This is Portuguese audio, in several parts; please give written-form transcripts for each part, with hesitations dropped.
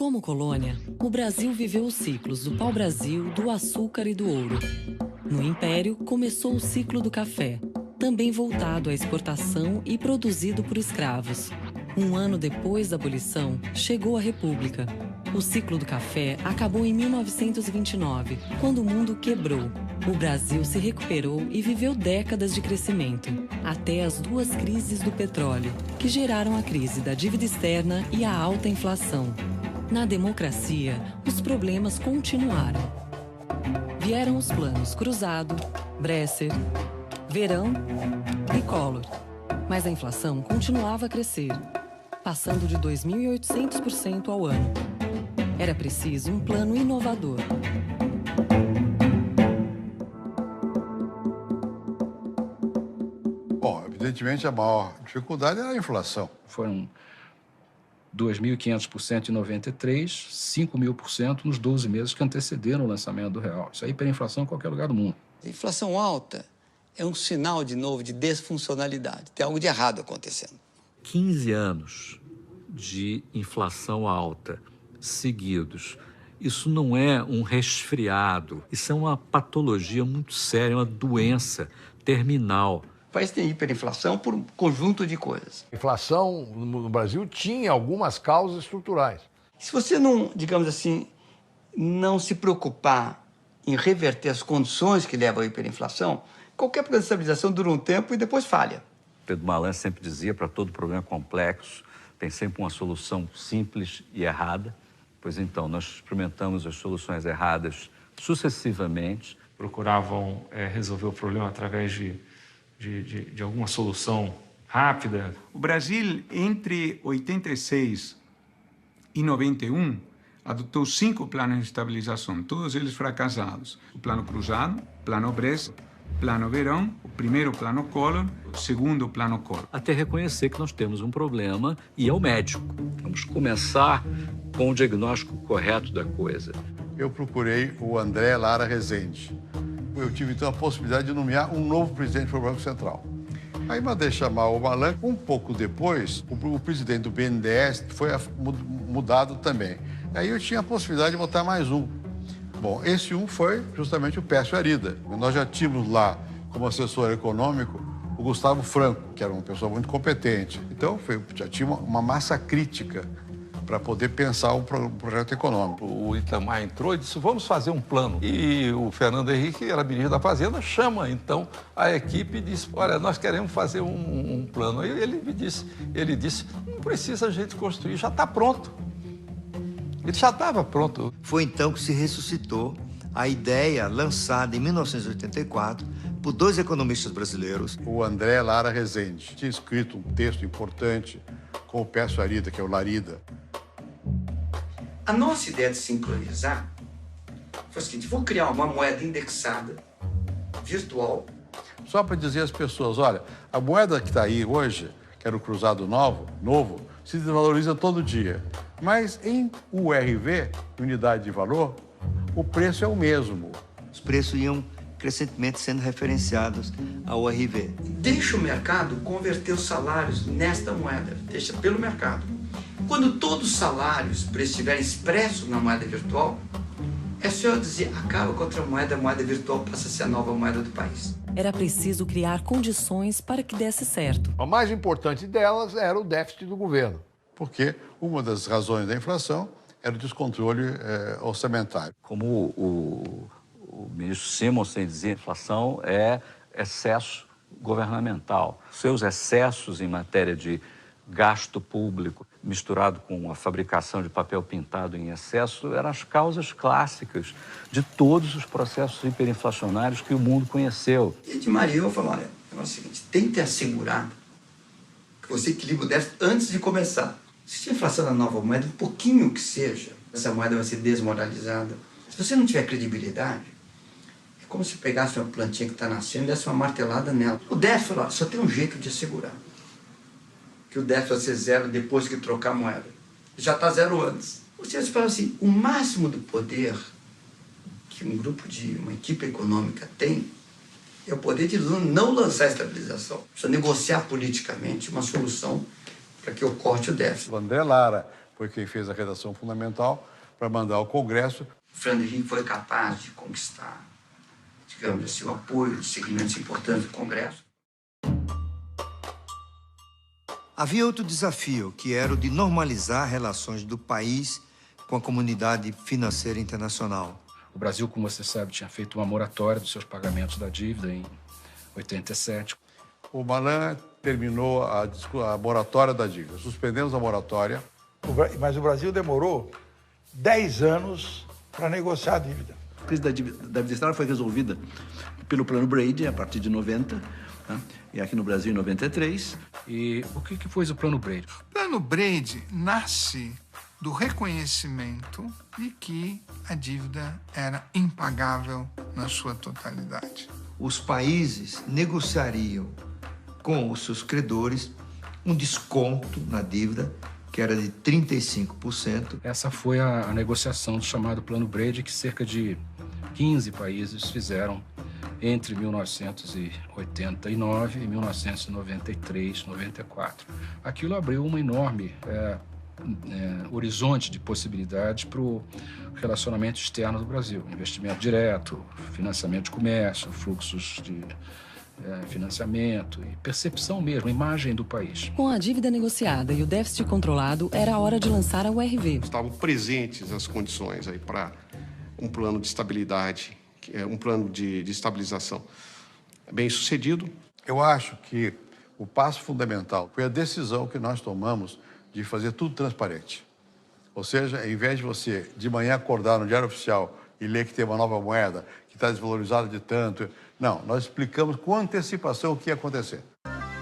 Como colônia, o Brasil viveu os ciclos do pau-brasil, do açúcar e do ouro. No Império, começou o ciclo do café, também voltado à exportação e produzido por escravos. Um ano depois da abolição, chegou a República. O ciclo do café acabou em 1929, quando o mundo quebrou. O Brasil se recuperou e viveu décadas de crescimento, até as duas crises do petróleo, que geraram a crise da dívida externa e a alta inflação. Na democracia, os problemas continuaram. Vieram os planos Cruzado, Bresser, Verão e Collor. Mas a inflação continuava a crescer, passando de 2.800% ao ano. Era preciso um plano inovador. Bom, evidentemente a maior dificuldade era a inflação. Foram 2.500% em 93, 5.000% nos 12 meses que antecederam o lançamento do real. Isso é hiperinflação em qualquer lugar do mundo. A inflação alta é um sinal, de novo, de desfuncionalidade. Tem algo de errado acontecendo. 15 anos de inflação alta seguidos. Isso não é um resfriado, isso é uma patologia muito séria, uma doença terminal. O país tem hiperinflação por um conjunto de coisas. A inflação no Brasil tinha algumas causas estruturais. Se você não, digamos assim, não se preocupar em reverter as condições que levam à hiperinflação, qualquer plano de estabilização dura um tempo e depois falha. Pedro Malan sempre dizia, para todo problema complexo, tem sempre uma solução simples e errada. Pois então, nós experimentamos as soluções erradas sucessivamente. Procuravam resolver o problema através de alguma solução rápida. O Brasil, entre 86 e 91, adotou 5 planos de estabilização, todos eles fracassados. O Plano Cruzado, Plano Bresser, Plano Verão, o primeiro Plano Collor, o segundo Plano Collor. Até reconhecer que nós temos um problema e ir ao médico. Vamos começar com o diagnóstico correto da coisa. Eu procurei o André Lara Rezende. Eu tive, então, a possibilidade de nomear um novo presidente do Banco Central. Aí mandei chamar o Malan. Um pouco depois, o presidente do BNDES foi mudado também. Aí eu tinha a possibilidade de botar mais um. Bom, esse um foi justamente o Pércio Arida. Nós já tínhamos lá, como assessor econômico, o Gustavo Franco, que era uma pessoa muito competente. Então, já tinha uma massa crítica para poder pensar um projeto econômico. O Itamar entrou e disse, vamos fazer um plano. E o Fernando Henrique, era ministro da Fazenda, chama, então, a equipe e diz, olha, nós queremos fazer um plano. Aí ele disse, não precisa a gente construir, já está pronto. Ele já estava pronto. Foi então que se ressuscitou a ideia lançada em 1984 por 2 economistas brasileiros. O André Lara Rezende tinha escrito um texto importante com o Pércio Arida, que é o Larida. A nossa ideia de sincronizar foi o seguinte, vou criar uma moeda indexada, virtual. Só para dizer às pessoas, olha, a moeda que está aí hoje, que era o cruzado novo, se desvaloriza todo dia. Mas em URV, unidade de valor, o preço é o mesmo. Os preços iam crescentemente sendo referenciados ao URV. Deixa o mercado converter os salários nesta moeda, deixa pelo mercado. Quando todos os salários estiverem expressos na moeda virtual, é só dizer, acaba com outra moeda, a moeda virtual passa a ser a nova moeda do país. Era preciso criar condições para que desse certo. A mais importante delas era o déficit do governo. Porque uma das razões da inflação era o descontrole orçamentário. Como o ministro Simonsen dizia, inflação é excesso governamental. Seus excessos em matéria de gasto público, misturado com a fabricação de papel pintado em excesso, eram as causas clássicas de todos os processos hiperinflacionários que o mundo conheceu. E de Maria eu falo, olha, é o seguinte, tente assegurar que você equilibre o déficit antes de começar. Se tiver inflação na nova moeda, um pouquinho que seja, essa moeda vai ser desmoralizada. Se você não tiver credibilidade, é como se pegasse uma plantinha que está nascendo e desse uma martelada nela. O déficit, só tem um jeito de assegurar. Que o déficit vai ser zero depois que trocar a moeda. Já está zero antes. Vocês falam assim, o máximo do poder que uma equipe econômica tem é o poder de não lançar a estabilização. Precisa negociar politicamente uma solução para que ocorra o déficit. O André Lara foi quem fez a redação fundamental para mandar ao Congresso. O Fernando Henrique foi capaz de conquistar, digamos assim, o apoio de segmentos importantes do Congresso. Havia outro desafio, que era o de normalizar relações do país com a comunidade financeira internacional. O Brasil, como você sabe, tinha feito uma moratória dos seus pagamentos da dívida em 87. O Malan terminou a moratória da dívida. Suspendemos a moratória. Mas o Brasil demorou 10 anos para negociar a dívida. A crise da dívida externa foi resolvida pelo Plano Brady a partir de 90, né? E aqui no Brasil em 93. E o que foi o Plano Brady? O Plano Brady nasce do reconhecimento de que a dívida era impagável na sua totalidade. Os países negociariam com os seus credores um desconto na dívida, que era de 35%. Essa foi a negociação do chamado Plano Brady, que cerca de 15 países fizeram entre 1989 e 1993, 94. Aquilo abriu uma enorme horizonte de possibilidades para o relacionamento externo do Brasil. Investimento direto, financiamento de comércio, fluxos de financiamento e percepção mesmo, imagem do país. Com a dívida negociada e o déficit controlado, era a hora de lançar a URV. Estavam presentes as condições aí para um plano de estabilidade, um plano de estabilização bem sucedido. Eu acho que o passo fundamental foi a decisão que nós tomamos de fazer tudo transparente. Ou seja, ao invés de você de manhã acordar no Diário Oficial e ler que tem uma nova moeda, que está desvalorizada de tanto, não, nós explicamos com antecipação o que ia acontecer.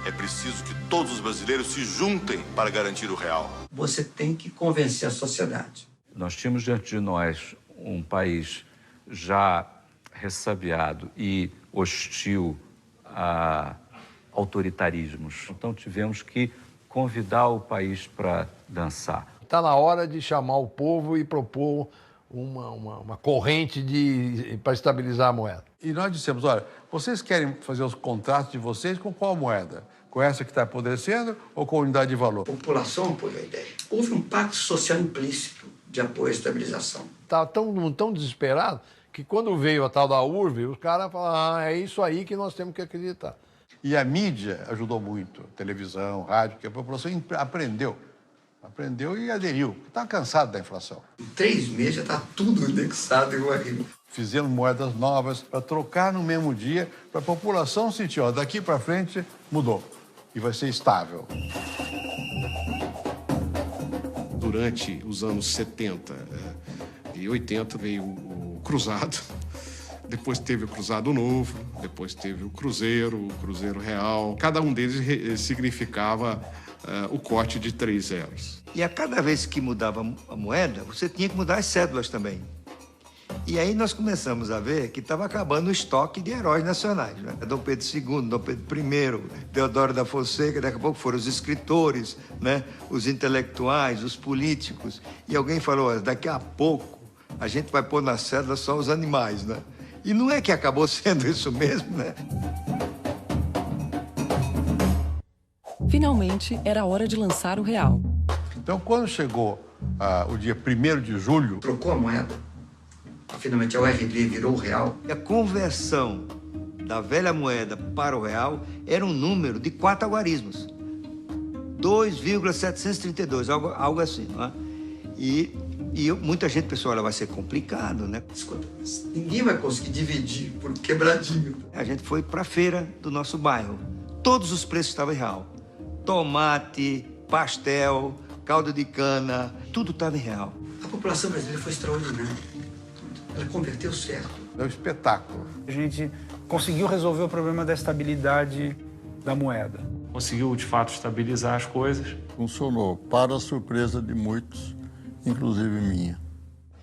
É preciso que todos os brasileiros se juntem para garantir o real. Você tem que convencer a sociedade. Nós tínhamos diante de nós um país já ressabiado e hostil a autoritarismos. Então tivemos que convidar o país para dançar. Está na hora de chamar o povo e propor uma corrente para estabilizar a moeda. E nós dissemos, olha, vocês querem fazer os contratos de vocês com qual moeda? Com essa que está apodrecendo ou com a unidade de valor? A população apoiou a ideia. Houve um pacto social implícito de apoio à estabilização. Estava tão desesperado que quando veio a tal da URV, os caras falaram, é isso aí que nós temos que acreditar. E a mídia ajudou muito, televisão, rádio, que a população aprendeu e aderiu. Estava cansado da inflação. Em 3 meses já está tudo indexado igual aquilo. Fizemos moedas novas para trocar no mesmo dia, para a população sentir, ó, daqui para frente mudou e vai ser estável. Durante os anos 70 e 80 veio o Cruzado, depois teve o Cruzado Novo, depois teve o Cruzeiro Real. Cada um deles significava o corte de 3 zeros. E a cada vez que mudava a moeda, você tinha que mudar as cédulas também. E aí nós começamos a ver que estava acabando o estoque de heróis nacionais, né? Dom Pedro II, Dom Pedro I, Deodoro da Fonseca, daqui a pouco foram os escritores, né? Os intelectuais, os políticos. E alguém falou, olha, daqui a pouco a gente vai pôr na cédula só os animais, né? E não é que acabou sendo isso mesmo, né? Finalmente, era a hora de lançar o real. Então, quando chegou o dia 1º de julho... Trocou a moeda. Finalmente, a URV virou o real. E a conversão da velha moeda para o real era um número de 4 algarismos. 2,732, algo assim, não é? E muita gente pensou, olha, vai ser complicado, né? Escuta, ninguém vai conseguir dividir por quebradinho. A gente foi para a feira do nosso bairro. Todos os preços estavam em real. Tomate, pastel, caldo de cana, tudo estava em real. A população brasileira foi extraordinária. Ela converteu certo. É um espetáculo. A gente conseguiu resolver o problema da estabilidade da moeda. Conseguiu, de fato, estabilizar as coisas. Funcionou, para a surpresa de muitos, inclusive minha.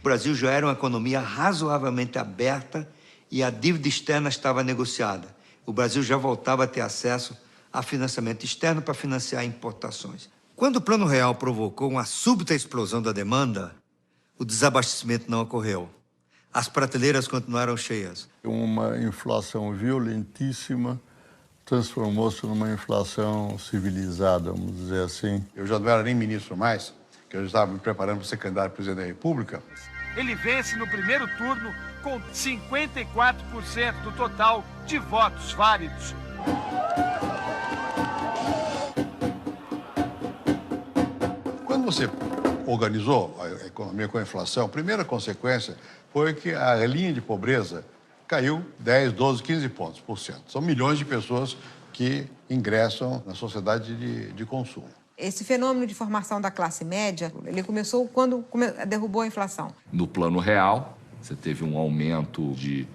O Brasil já era uma economia razoavelmente aberta e a dívida externa estava negociada. O Brasil já voltava a ter acesso a financiamento externo para financiar importações. Quando o Plano Real provocou uma súbita explosão da demanda, o desabastecimento não ocorreu. As prateleiras continuaram cheias. Uma inflação violentíssima transformou-se numa inflação civilizada, vamos dizer assim. Eu já não era nem ministro mais, que eu estava me preparando para ser candidato a presidente da República. Ele vence no primeiro turno com 54% do total de votos válidos. Quando você organizou a economia com a inflação, a primeira consequência foi que a linha de pobreza caiu 10, 12, 15 pontos por cento. São milhões de pessoas que ingressam na sociedade de consumo. Esse fenômeno de formação da classe média, ele começou quando derrubou a inflação. No plano real, você teve um aumento de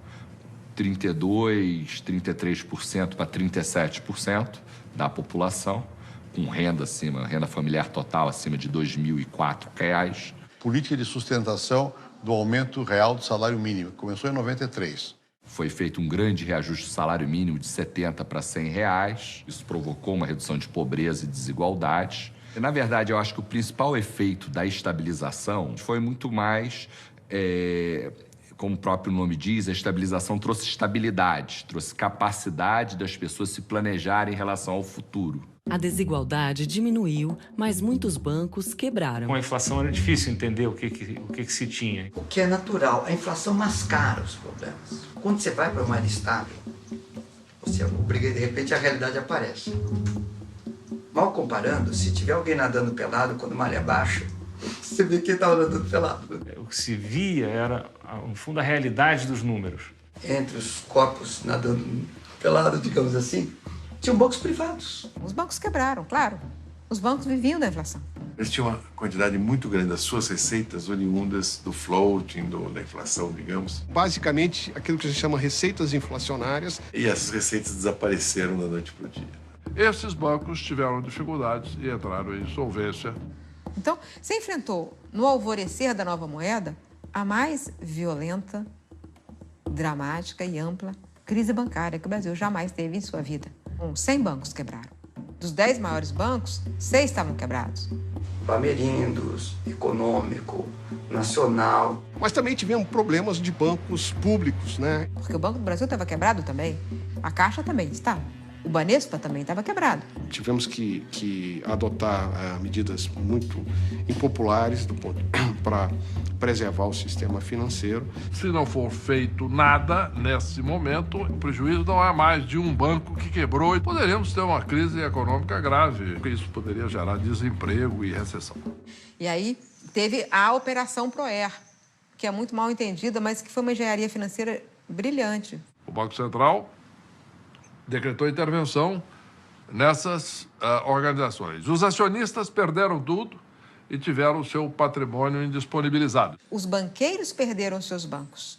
32%, 33% para 37% da população, com renda familiar total acima de R$ 2.004. Política de sustentação do aumento real do salário mínimo, que começou em 93. Foi feito um grande reajuste do salário mínimo de R$ 70 para R$ 100. Isso provocou uma redução de pobreza e desigualdade. E, na verdade, eu acho que o principal efeito da estabilização foi muito mais, como o próprio nome diz, a estabilização trouxe estabilidade, trouxe capacidade das pessoas se planejarem em relação ao futuro. A desigualdade diminuiu, mas muitos bancos quebraram. Com a inflação era difícil entender o que se tinha. O que é natural, a inflação mascara os problemas. Quando você vai para uma área estável, você obriga e de repente a realidade aparece. Mal comparando, se tiver alguém nadando pelado quando a maré baixa, você vê quem está nadando pelado. O que se via era, no fundo, a realidade dos números. Entre os corpos nadando pelado, digamos assim, tinham bancos privados. Os bancos quebraram, claro. Os bancos viviam da inflação. Eles tinham uma quantidade muito grande das suas receitas oriundas do floating, da inflação, digamos. Basicamente, aquilo que a gente chama receitas inflacionárias. E essas receitas desapareceram da noite para o dia. Esses bancos tiveram dificuldades e entraram em insolvência. Então, você enfrentou, no alvorecer da nova moeda, a mais violenta, dramática e ampla crise bancária que o Brasil jamais teve em sua vida. 100 bancos quebraram. Dos 10 maiores bancos, 6 estavam quebrados. Bamerindos, Econômico, Nacional. Mas também tivemos problemas de bancos públicos, né? Porque o Banco do Brasil estava quebrado também. A Caixa também estava. O Banespa também estava quebrado. Tivemos que adotar medidas muito impopulares para preservar o sistema financeiro. Se não for feito nada nesse momento, o prejuízo não é mais de um banco que quebrou e poderíamos ter uma crise econômica grave. Isso poderia gerar desemprego e recessão. E aí teve a Operação Proer, que é muito mal entendida, mas que foi uma engenharia financeira brilhante. O Banco Central decretou intervenção nessas organizações. Os acionistas perderam tudo e tiveram o seu patrimônio indisponibilizado. Os banqueiros perderam seus bancos,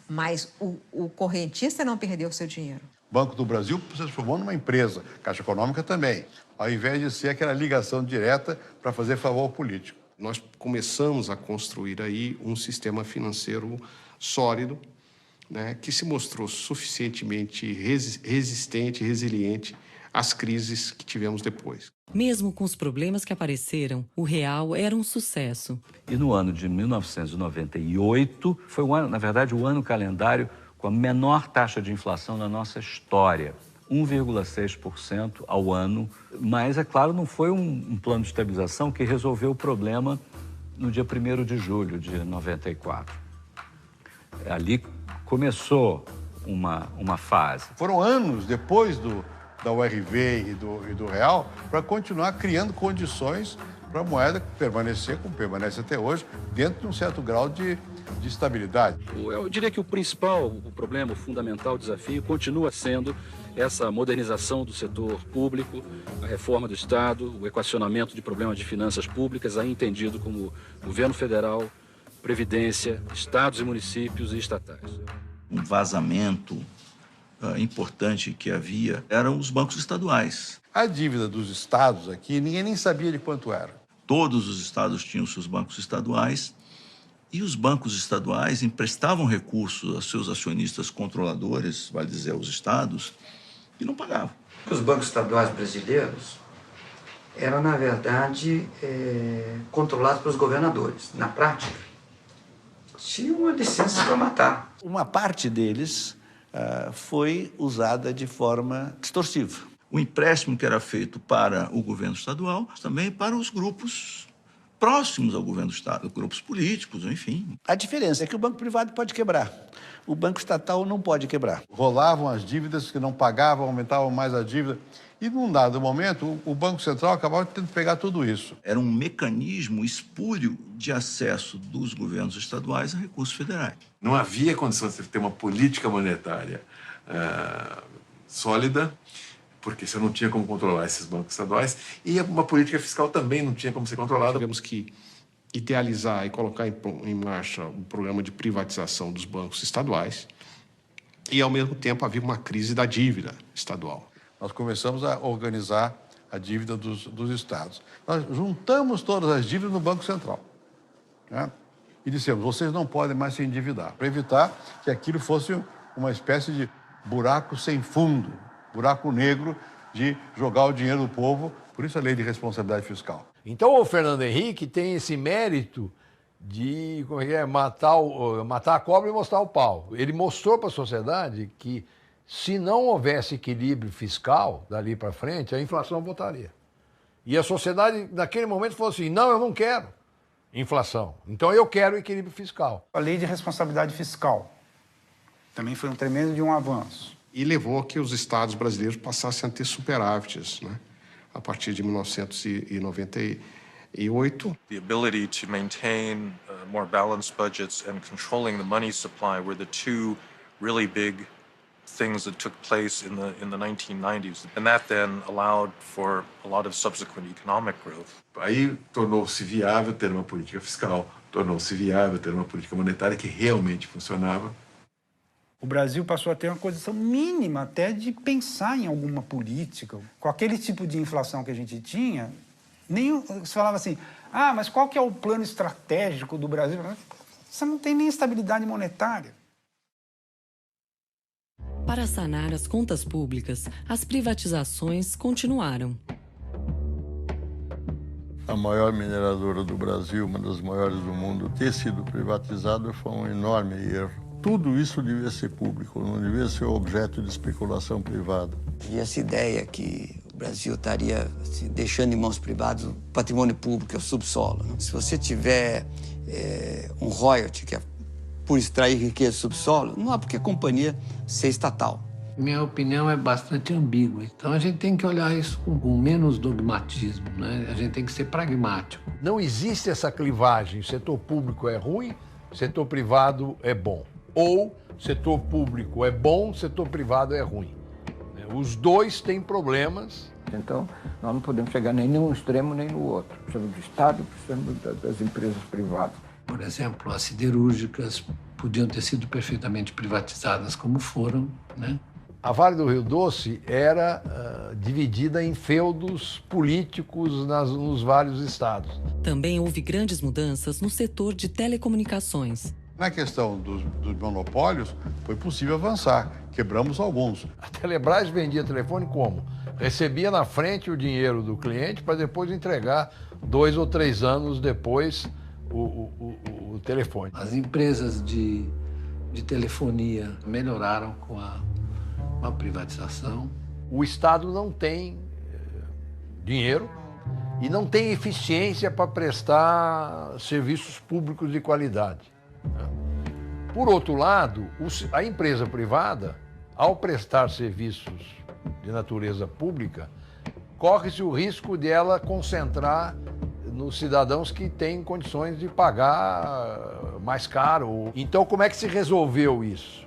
mas o correntista não perdeu seu dinheiro. O Banco do Brasil se transformou numa empresa, Caixa Econômica também, ao invés de ser aquela ligação direta para fazer favor político. Nós começamos a construir aí um sistema financeiro sólido, né, que se mostrou suficientemente resistente, resiliente às crises que tivemos depois. Mesmo com os problemas que apareceram, o real era um sucesso. E no ano de 1998, foi na verdade, o ano calendário com a menor taxa de inflação da nossa história. 1,6% ao ano. Mas, é claro, não foi um plano de estabilização que resolveu o problema no dia 1º de julho de 94. Ali começou uma fase. Foram anos depois da URV e do real para continuar criando condições para a moeda permanecer, como permanece até hoje, dentro de um certo grau de estabilidade. Eu diria que o problema, o fundamental desafio continua sendo essa modernização do setor público, a reforma do Estado, o equacionamento de problemas de finanças públicas, aí entendido como governo federal, Previdência, estados e municípios e estatais. Um vazamento importante que havia eram os bancos estaduais. A dívida dos estados aqui, ninguém nem sabia de quanto era. Todos os estados tinham seus bancos estaduais e os bancos estaduais emprestavam recursos aos seus acionistas controladores, vale dizer, aos estados, e não pagavam. Os bancos estaduais brasileiros eram, na verdade, controlados pelos governadores. Na prática, tinham uma licença para matar. Uma parte deles foi usada de forma distorsiva. O empréstimo que era feito para o governo estadual, também para os grupos próximos ao governo do Estado, grupos políticos, enfim. A diferença é que o banco privado pode quebrar. O banco estatal não pode quebrar. Rolavam as dívidas que não pagavam, aumentavam mais a dívida. E, num dado momento, o Banco Central acabava tendo que pegar tudo isso. Era um mecanismo espúrio de acesso dos governos estaduais a recursos federais. Não havia condição de ter uma política monetária sólida, porque você não tinha como controlar esses bancos estaduais, e uma política fiscal também não tinha como ser controlada. Tivemos que idealizar e colocar em marcha um programa de privatização dos bancos estaduais e, ao mesmo tempo, havia uma crise da dívida estadual. Nós começamos a organizar a dívida dos estados. Nós juntamos todas as dívidas no Banco Central, né? E dissemos, vocês não podem mais se endividar, para evitar que aquilo fosse uma espécie de buraco sem fundo, buraco negro de jogar o dinheiro do povo, por isso a lei de responsabilidade fiscal. Então o Fernando Henrique tem esse mérito de matar a cobra e mostrar o pau. Ele mostrou para a sociedade que se não houvesse equilíbrio fiscal dali para frente, a inflação voltaria. E a sociedade, naquele momento, falou assim, não, eu não quero inflação, então eu quero equilíbrio fiscal. A lei de responsabilidade fiscal também foi um tremendo de um avanço. E levou a que os estados brasileiros passassem a ter superávites, né? A partir de 1998. The ability to maintain more balanced budgets and controlling the money supply were the two really big things that took place in the 1990s, and that then allowed for a lot of subsequent economic growth. Aí tornou-se viável ter uma política fiscal, tornou-se viável ter uma política monetária que realmente funcionava. O Brasil passou a ter uma condição mínima até de pensar em alguma política. Com aquele tipo de inflação que a gente tinha, você falava assim, mas qual que é o plano estratégico do Brasil? Você não tem nem estabilidade monetária. Para sanar as contas públicas, as privatizações continuaram. A maior mineradora do Brasil, uma das maiores do mundo, ter sido privatizada foi um enorme erro. Tudo isso devia ser público, não devia ser objeto de especulação privada. E essa ideia que o Brasil estaria deixando em mãos privadas o patrimônio público, é o subsolo. Né? Se você tiver um royalty, que é por extrair riqueza do subsolo, não há por que a companhia ser estatal. Minha opinião é bastante ambígua, então a gente tem que olhar isso com menos dogmatismo, né? A gente tem que ser pragmático. Não existe essa clivagem, setor público é ruim, setor privado é bom. Ou setor público é bom, setor privado é ruim. Os dois têm problemas. Então, nós não podemos chegar nem num extremo nem no outro. Precisamos do Estado, precisamos das empresas privadas. Por exemplo, as siderúrgicas podiam ter sido perfeitamente privatizadas como foram, né? A Vale do Rio Doce era dividida em feudos políticos nos vários estados. Também houve grandes mudanças no setor de telecomunicações. Na questão dos monopólios, foi possível avançar. Quebramos alguns. A Telebrás vendia telefone como? Recebia na frente o dinheiro do cliente para depois entregar 2 ou 3 anos depois o telefone. As empresas de telefonia melhoraram com a privatização. O Estado não tem dinheiro e não tem eficiência para prestar serviços públicos de qualidade. Por outro lado, a empresa privada, ao prestar serviços de natureza pública, corre-se o risco de ela concentrar nos cidadãos que têm condições de pagar mais caro. Então, como é que se resolveu isso?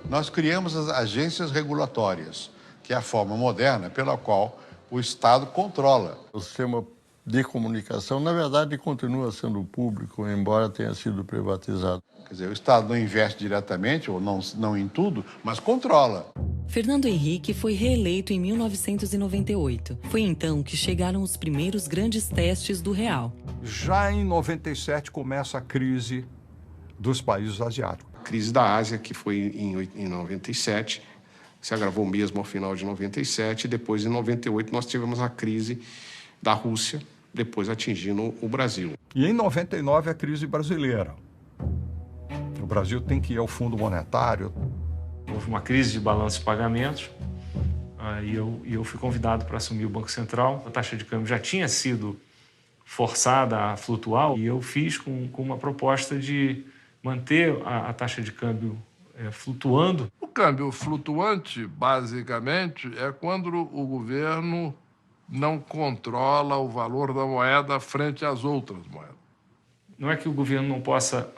Nós criamos as agências regulatórias, que é a forma moderna pela qual o Estado controla. O sistema de comunicação, na verdade, continua sendo público, embora tenha sido privatizado. Quer dizer, o Estado não investe diretamente, ou não em tudo, mas controla. Fernando Henrique foi reeleito em 1998. Foi então que chegaram os primeiros grandes testes do real. Já em 97 começa a crise dos países asiáticos. A crise da Ásia, que foi em 97, se agravou mesmo ao final de 97, e depois, em 98, nós tivemos a crise da Rússia, depois atingindo o Brasil. E em 99, a crise brasileira. O Brasil tem que ir ao Fundo Monetário. Houve uma crise de balanço de pagamentos e eu fui convidado para assumir o Banco Central. A taxa de câmbio já tinha sido forçada a flutuar, e eu fiz com uma proposta de manter a taxa de câmbio flutuando. O câmbio flutuante, basicamente, é quando o governo não controla o valor da moeda frente às outras moedas. Não é que o governo não possa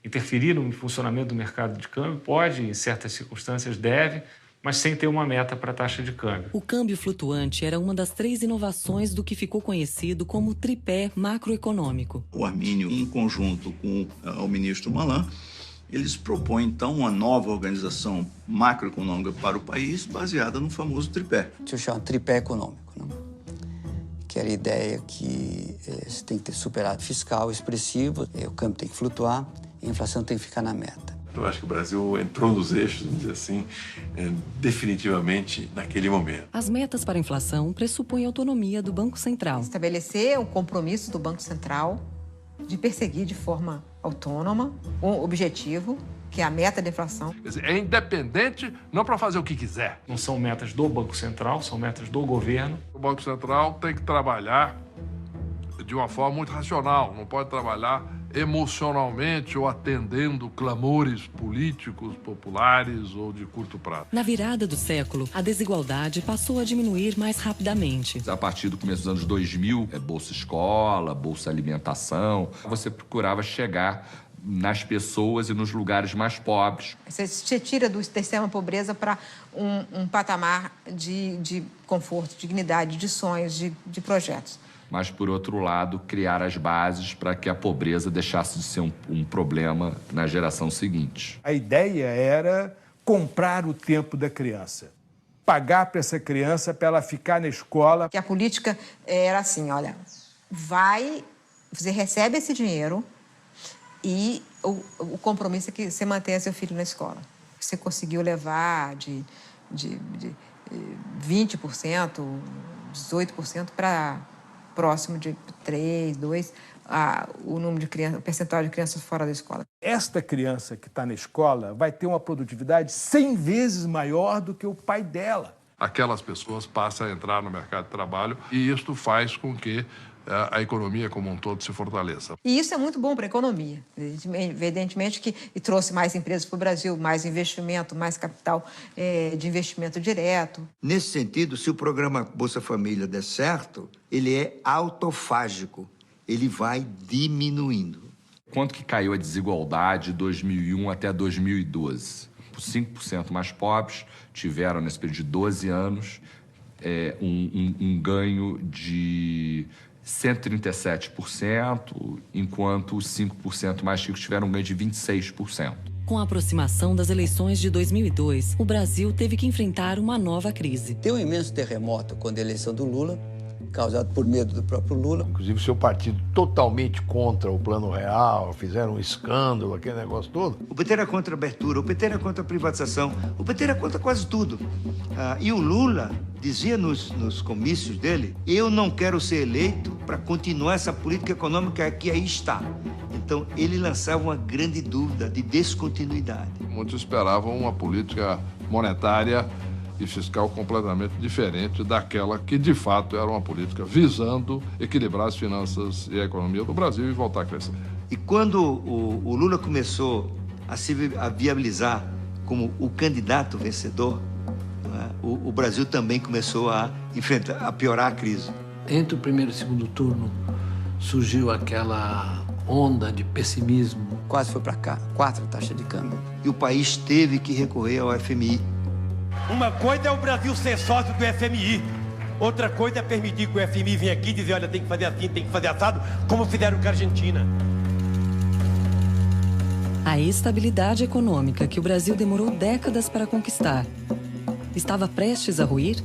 interferir no funcionamento do mercado de câmbio, pode, em certas circunstâncias deve, mas sem ter uma meta para a taxa de câmbio. O câmbio flutuante era uma das 3 inovações do que ficou conhecido como tripé macroeconômico. O Armínio, em conjunto com o ministro Malan, eles propõem, então, uma nova organização macroeconômica para o país, baseada no famoso tripé. Isso chama tripé econômico, né? Que era a ideia que você tem que ter superávit fiscal expressivo, o câmbio tem que flutuar e a inflação tem que ficar na meta. Eu acho que o Brasil entrou nos eixos, vamos dizer assim, definitivamente naquele momento. As metas para a inflação pressupõem a autonomia do Banco Central. Estabelecer o compromisso do Banco Central de perseguir de forma autônoma um objetivo, que é a meta da inflação. Quer dizer, é independente, não para fazer o que quiser. Não são metas do Banco Central, são metas do governo. O Banco Central tem que trabalhar de uma forma muito racional, não pode trabalhar emocionalmente ou atendendo clamores políticos, populares ou de curto prazo. Na virada do século, a desigualdade passou a diminuir mais rapidamente. A partir do começo dos anos 2000, Bolsa Escola, Bolsa Alimentação, você procurava chegar nas pessoas e nos lugares mais pobres. Você tira da extrema pobreza para um patamar de conforto, dignidade, de sonhos, de projetos. Mas, por outro lado, criar as bases para que a pobreza deixasse de ser um problema na geração seguinte. A ideia era comprar o tempo da criança, pagar para essa criança para ela ficar na escola. Que a política era assim, olha, você recebe esse dinheiro e o compromisso é que você mantenha seu filho na escola. Você conseguiu levar de 20%, 18% para próximo de 3, 2, o número de crianças, o percentual de crianças fora da escola. Esta criança que está na escola vai ter uma produtividade 100 vezes maior do que o pai dela. Aquelas pessoas passam a entrar no mercado de trabalho e isto faz com que a economia como um todo se fortaleça. E isso é muito bom para a economia. Evidentemente que trouxe mais empresas para o Brasil, mais investimento, mais capital de investimento direto. Nesse sentido, se o programa Bolsa Família der certo, ele é autofágico, ele vai diminuindo. Quanto que caiu a desigualdade de 2001 até 2012? Os 5% mais pobres tiveram, nesse período de 12 anos, um ganho de 137%, enquanto os 5% mais ricos tiveram um ganho de 26%. Com a aproximação das eleições de 2002, o Brasil teve que enfrentar uma nova crise. Tem um imenso terremoto quando a eleição do Lula, causado por medo do próprio Lula. Inclusive, o seu partido totalmente contra o Plano Real, fizeram um escândalo, aquele negócio todo. O PT era contra a abertura, o PT era contra a privatização, o PT era contra quase tudo. E o Lula dizia nos comícios dele, eu não quero ser eleito para continuar essa política econômica que aí está. Então, ele lançava uma grande dúvida de descontinuidade. Muitos esperavam uma política monetária e fiscal completamente diferente daquela que, de fato, era uma política visando equilibrar as finanças e a economia do Brasil e voltar a crescer. E quando o Lula começou a se viabilizar como o candidato vencedor, o Brasil também começou a piorar a crise. Entre o primeiro e o segundo turno surgiu aquela onda de pessimismo. Quase foi para cá, 4 taxas de câmbio. E o país teve que recorrer ao FMI. Uma coisa é o Brasil ser sócio do FMI. Outra coisa é permitir que o FMI venha aqui e dizer, olha, tem que fazer assim, tem que fazer assado, como fizeram com a Argentina. A estabilidade econômica que o Brasil demorou décadas para conquistar estava prestes a ruir?